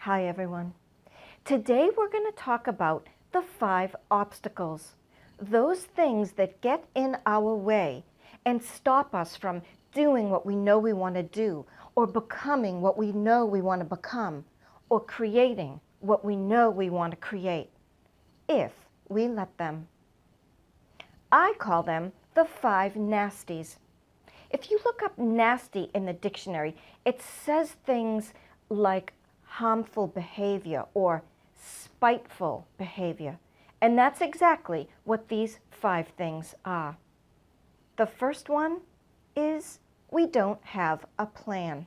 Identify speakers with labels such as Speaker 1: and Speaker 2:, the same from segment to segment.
Speaker 1: Hi everyone. Today we're going to talk about the 5 obstacles, those things that get in our way and stop us from doing what we know we want to do, or becoming what we know we want to become, or creating what we know we want to create, if we let them. I call them the 5 nasties. If you look up nasty in the dictionary, it says things like harmful behavior or spiteful behavior. And that's exactly what these 5 things are. The first one is we don't have a plan.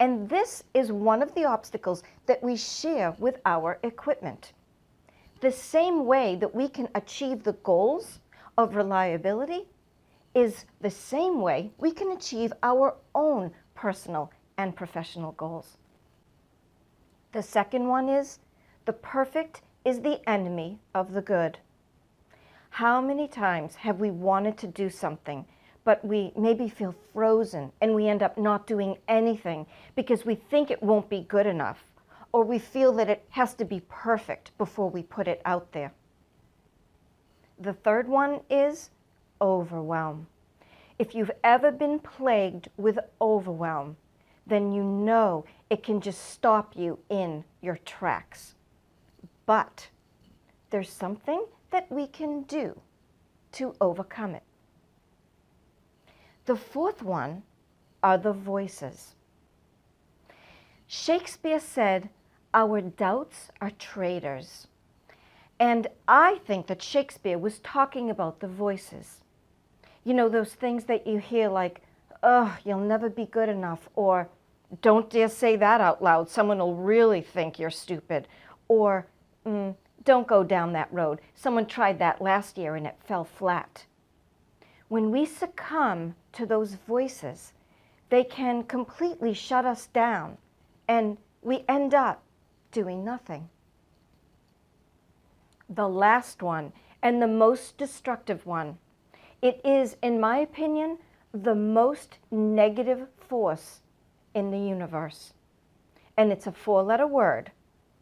Speaker 1: And this is one of the obstacles that we share with our equipment. The same way that we can achieve the goals of reliability is the same way we can achieve our own personal and professional goals. The second one is the perfect is the enemy of the good. How many times have we wanted to do something, but we maybe feel frozen and we end up not doing anything because we think it won't be good enough, or we feel that it has to be perfect before we put it out there? The third one is overwhelm. If you've ever been plagued with overwhelm, then you know it can just stop you in your tracks. But there's something that we can do to overcome it. The fourth one are the voices. Shakespeare said, "Our doubts are traitors." And I think that Shakespeare was talking about the voices. You know, those things that you hear like, "Oh, you'll never be good enough," or "Don't dare say that out loud, someone will really think you're stupid," or "Don't go down that road, someone tried that last year and it fell flat." When we succumb to those voices, they can completely shut us down and we end up doing nothing. The last one, and the most destructive one, it is, in my opinion, the most negative force in the universe. And it's a 4-letter word.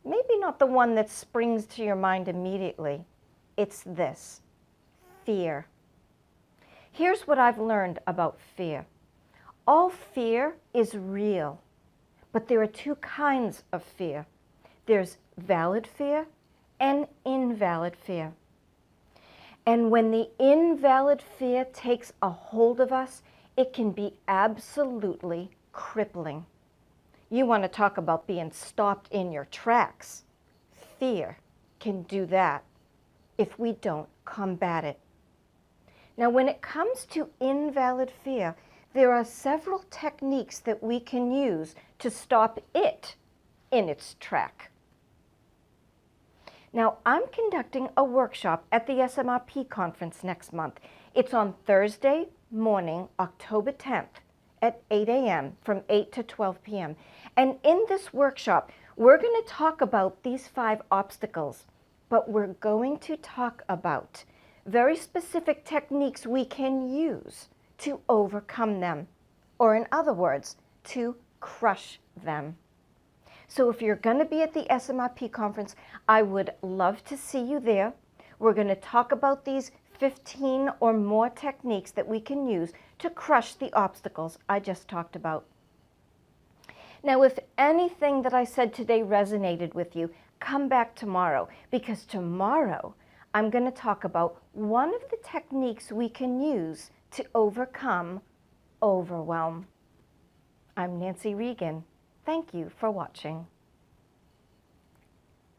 Speaker 1: Maybe not the one that springs to your mind immediately. It's this: fear. Here's what I've learned about fear. All fear is real, but there are 2 kinds of fear. There's valid fear and invalid fear. And when the invalid fear takes a hold of us, it can be absolutely crippling. You want to talk about being stopped in your tracks. Fear can do that if we don't combat it. Now, when it comes to invalid fear, there are several techniques that we can use to stop it in its track. Now, I'm conducting a workshop at the SMRP conference next month. It's on Thursday morning, October 10th at 8 a.m. from 8 to 12 p.m. And in this workshop, we're going to talk about these 5 obstacles, but we're going to talk about very specific techniques we can use to overcome them, or in other words, to crush them. So if you're going to be at the SMRP conference, I would love to see you there. We're going to talk about these 15 or more techniques that we can use to crush the obstacles I just talked about. Now, if anything that I said today resonated with you, come back tomorrow, because tomorrow I'm going to talk about one of the techniques we can use to overcome overwhelm. I'm Nancy Regan. Thank you for watching.